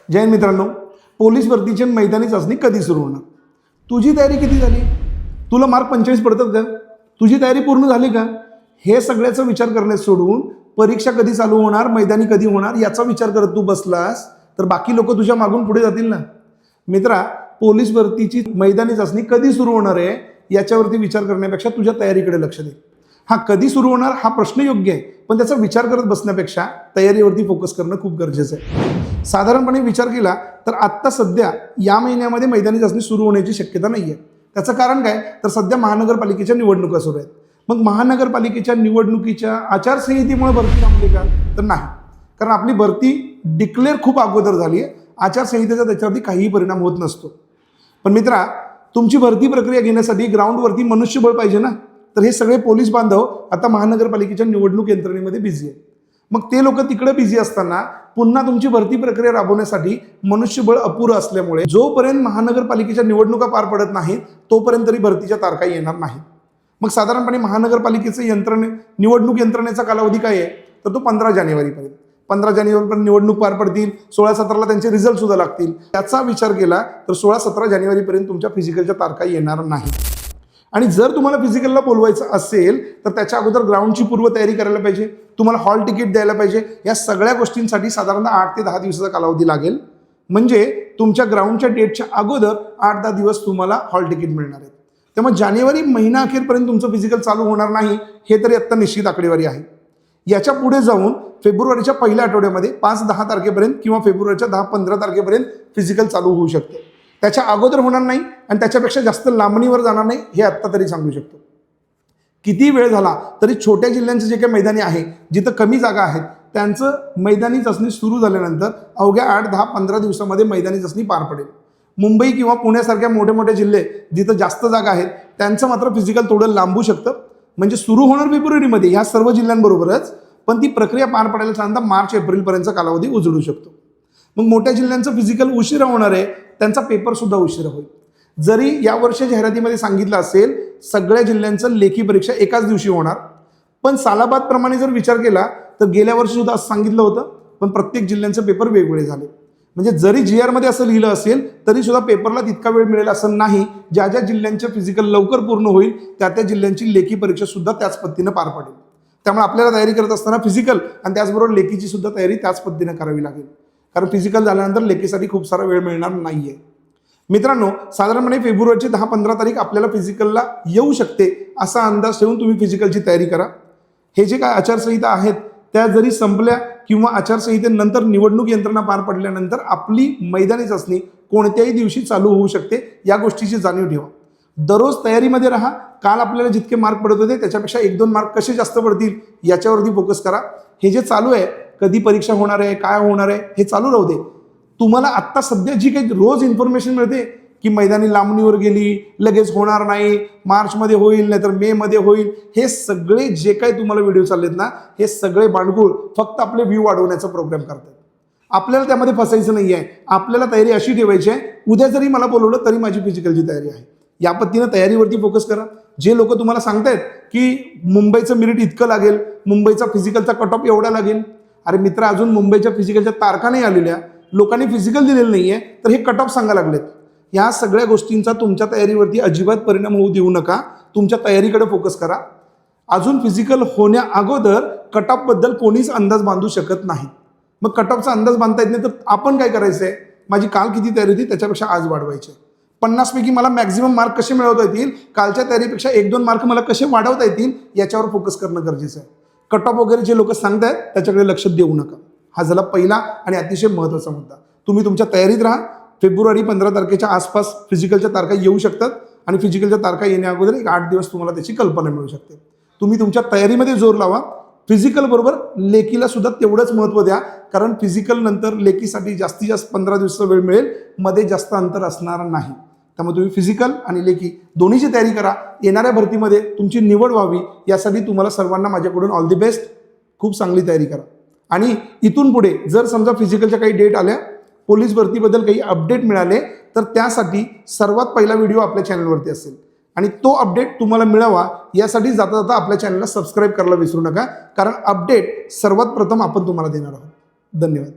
जय हिंद मित्रांनो, पोलीस भरतीची मैदानी चाचणी कधी सुरू होणार? तुझी तयारी किती झाली? तुला मार्क 45 पडतात का? तुझी तयारी पूर्ण झाली का? हे सगळ्याचा विचार करणे सोडून परीक्षा कधी चालू होणार, मैदानी कधी होणार याचा विचार करत तू बसलास तर बाकी लोक तुझ्या मागून पुढे जातील ना. मित्रा, पोलीस भरतीची मैदानी चाचणी कधी सुरू होणार आहे याच्यावरती विचार करण्यापेक्षा तुझ्या तयारीकडे लक्ष दे. हा कधी सुरू होणार हा प्रश्न योग्य आहे, पण त्याचा विचार करत बसण्यापेक्षा तयारीवरती फोकस करणं खूप गरजेचं आहे. साधारणपणे विचार केला तर आत्ता सध्या या महिन्यामध्ये मैदानी चाचणी सुरू होण्याची शक्यता नाही आहे. त्याचं कारण काय तर सध्या महानगरपालिकेच्या निवडणुका सुरू आहेत. मग महानगरपालिकेच्या निवडणुकीच्या आचारसंहितेमुळे भरती थांबली का? तर नाही, कारण आपली भरती डिक्लेअर खूप अगोदर झाली आहे. आचारसंहितेचा त्याच्यावरती काहीही परिणाम होत नसतो. पण मित्रा, तुमची भरती प्रक्रिया घेण्यासाठी ग्राउंडवरती मनुष्यबळ पाहिजे ना. तर हे सगळे पोलीस बांधव आता महानगरपालिकेच्या निवडणूक यंत्रणेमध्ये बिझी आहेत. मग ते लोक तिकडे बिझी असताना पुन्हा तुमची भरती प्रक्रिया राबवण्यासाठी मनुष्यबळ अपुरं असल्यामुळे जोपर्यंत महानगरपालिकेच्या निवडणुका पार पडत नाहीत तोपर्यंत तरी भरतीच्या तारखा येणार नाहीत. मग साधारणपणे महानगरपालिकेचं निवडणूक यंत्रणेचा कालावधी काय आहे तर तो 15 जानेवारीपर्यंत. 15 जानेवारीपर्यंत निवडणूक पार पडतील. 16-17ला त्यांचे रिझल्ट सुद्धा लागतील. त्याचा विचार केला तर 16-17 जानेवारीपर्यंत तुमच्या फिजिकलच्या तारखा येणार नाही. आणि जर तुम्हाला फिजिकलला बोलवायचं असेल तर त्याच्या अगोदर ग्राउंडची पूर्वतयारी करायला पाहिजे. तुम्हाला हॉल तिकीट द्यायला पाहिजे. या सगळ्या गोष्टींसाठी साधारणतः 8 ते 10 दिवसाचा कालावधी लागेल. म्हणजे तुमच्या ग्राउंडच्या डेटच्या अगोदर 8-10 दिवस तुम्हाला हॉल तिकीट मिळणार आहे. त्यामुळे जानेवारी महिना अखेरपर्यंत तुमचं फिजिकल चालू होणार नाही हे तरी आत्ता निश्चित आकडेवारी आहे. याच्या पुढे जाऊन फेब्रुवारीच्या पहिल्या आठवड्यामध्ये 5-10 तारखेपर्यंत किंवा फेब्रुवारीच्या 10-15 तारखेपर्यंत फिजिकल चालू होऊ शकतं. त्याच्या अगोदर होणार नाही आणि त्याच्यापेक्षा जास्त लांबणीवर जाणार नाही हे आत्ता तरी सांगू शकतो. किती वेळ झाला तरी छोट्या जिल्ह्यांचे जे काही मैदानी आहे, जिथं कमी जागा आहेत, त्यांचं मैदानी चाचणी सुरू झाल्यानंतर अवघ्या 8-10-15 दिवसामध्ये मैदानी चाचणी पार पडेल. मुंबई किंवा पुण्यासारख्या मोठे मोठे जिल्हे जिथं जास्त जागा आहेत त्यांचं मात्र फिजिकल थोडं लांबू शकतं. म्हणजे सुरू होणार फेब्रुवारीमध्ये ह्या सर्व जिल्ह्यांबरोबरच, पण ती प्रक्रिया पार पडायला साधारणतः मार्च-एप्रिलपर्यंतचा कालावधी उजळू शकतो. मग मोठ्या जिल्ह्यांचं फिजिकल उशिरा होणार आहे, त्यांचा पेपर सुद्धा उशिरा होईल. जरी यावर्षी जाहिरातीमध्ये सांगितलं असेल सगळ्या जिल्ह्यांचं लेखी परीक्षा एकाच दिवशी होणार, पण सालाबाद प्रमाणे जर विचार केला तर गेल्या वर्षी सुद्धा असं सांगितलं होतं, पण प्रत्येक जिल्ह्यांचे पेपर वेगवेगळे झाले. म्हणजे जरी GR मध्ये असं लिहिलं असेल तरी सुद्धा पेपरला तितका वेळ मिळेल असं नाही. ज्या ज्या जिल्ह्यांचे फिजिकल लवकर पूर्ण होईल त्या त्या जिल्ह्यांची लेखी परीक्षा सुद्धा त्याच पद्धतीनं पार पडेल. त्यामुळे आपल्याला तयारी करत असताना फिजिकल आणि त्याचबरोबर लेखीची सुद्धा तयारी त्याच पद्धतीनं करावी लागेल, कारण फिजिकल झाल्यानंतर लेखीसाठी खूप सारा वेळ मिळणार नाहीये. मित्रांनो, साधारणपणे फेब्रुवारीची 10-15 तारीख आपल्याला फिजिकलला येऊ शकते असा अंदाज ठेवून तुम्ही फिजिकलची तयारी करा. हे जे काय आचारसंहिता आहेत त्या जरी संपल्या किंवा आचारसंहितेनंतर निवडणूक यंत्रणा पार पडल्यानंतर आपली मैदानी चाचणी कोणत्याही दिवशी चालू होऊ शकते, या गोष्टीची जाणीव ठेवा. दररोज तयारीमध्ये राहा. काल आपल्याला जितके मार्क पडत होते त्याच्यापेक्षा 1-2 मार्क कसे जास्त पडतील याच्यावरती फोकस करा. हे जे चालू आहे, कधी परीक्षा होणार आहे, काय होणार आहे, हे चालू राहू दे. तुम्हाला आत्ता सध्या जी काही रोज इन्फॉर्मेशन मिळते की मैदानी लांबणीवर गेली, लगेच होणार नाही, मार्चमध्ये होईल नाहीतर मेमध्ये होईल, हे सगळे जे काही तुम्हाला व्हिडिओ चाललेत ना, हे सगळे बांडगुळ फक्त आपले व्ह्यू वाढवण्याचा प्रोग्राम करतात. आपल्याला त्यामध्ये फसायचं नाही आहे. आपल्याला तयारी अशी ठेवायची आहे, उद्या जरी मला बोलवलं तरी माझी फिजिकलची तयारी आहे. या पद्धतीनं तयारीवरती फोकस करा. जे लोक तुम्हाला सांगतायत की मुंबईचं मेरिट इतकं लागेल, मुंबईचा फिजिकलचा कट ऑफ एवढा लागेल, अरे मित्र, अजून मुंबईच्या फिजिकलच्या तारखा नाही आलेल्या, लोकांनी फिजिकल दिलेलं नाही आहे, तर हे कट ऑफ सांगा लागलेत. या सगळ्या गोष्टींचा तुमच्या तयारीवरती अजिबात परिणाम होऊ देऊ नका. तुमच्या तयारीकडे फोकस करा. अजून फिजिकल होण्या अगोदर कट ऑफ बद्दल कोणीच अंदाज बांधू शकत नाही. मग कट ऑफचा अंदाज बांधता येत नाही तर आपण काय करायचंय, माझी काल किती तयारी होती त्याच्यापेक्षा आज वाढवायची. 50 पैकी मला मॅक्झिमम मार्क कसे मिळवता येतील, कालच्या तयारीपेक्षा 1-2 मार्क मला कसे वाढवता येतील याच्यावर फोकस करणं गरजेचं आहे. कट ऑफ वगैरे जे लोक सांगतायत त्याच्याकडे लक्ष देऊ नका. हा झाला पहिला आणि अतिशय महत्त्वाचा मुद्दा. तुम्ही तुमच्या तयारीत राहा. फेब्रुवारी 15 तारखेच्या आसपास फिजिकलच्या तारखा येऊ शकतात आणि फिजिकलच्या तारखा येण्या अगोदर 8 दिवस तुम्हाला त्याची कल्पना मिळू शकते. तुम्ही तुमच्या तयारीमध्ये जोर लावा. फिजिकल बरोबर लेखीला सुद्धा तेवढंच महत्त्व द्या, कारण फिजिकल नंतर लेखीसाठी जास्तीत जास्त 15 दिवसाचा वेळ मिळेल, मध्ये जास्त अंतर असणार नाही. त्यामुळे तुम्ही फिजिकल आणि लेखी दोन्हीची तयारी करा. येणाऱ्या भरतीमध्ये तुमची निवड व्हावी यासाठी तुम्हाला सर्वांना माझ्याकडून ऑल दी बेस्ट. खूप चांगली तयारी करा. आणि इथून पुढे जर समजा फिजिकलच्या काही डेट आल्या, पोलीस भरतीबद्दल काही अपडेट मिळाले तर त्यासाठी सर्वात पहिला व्हिडिओ आपल्या चॅनलवरती असेल आणि तो अपडेट तुम्हाला मिळावा यासाठी जाता जाता आपल्या चॅनलला सबस्क्राईब करायला विसरू नका, कारण अपडेट सर्वात प्रथम आपण तुम्हाला देणार आहोत. धन्यवाद.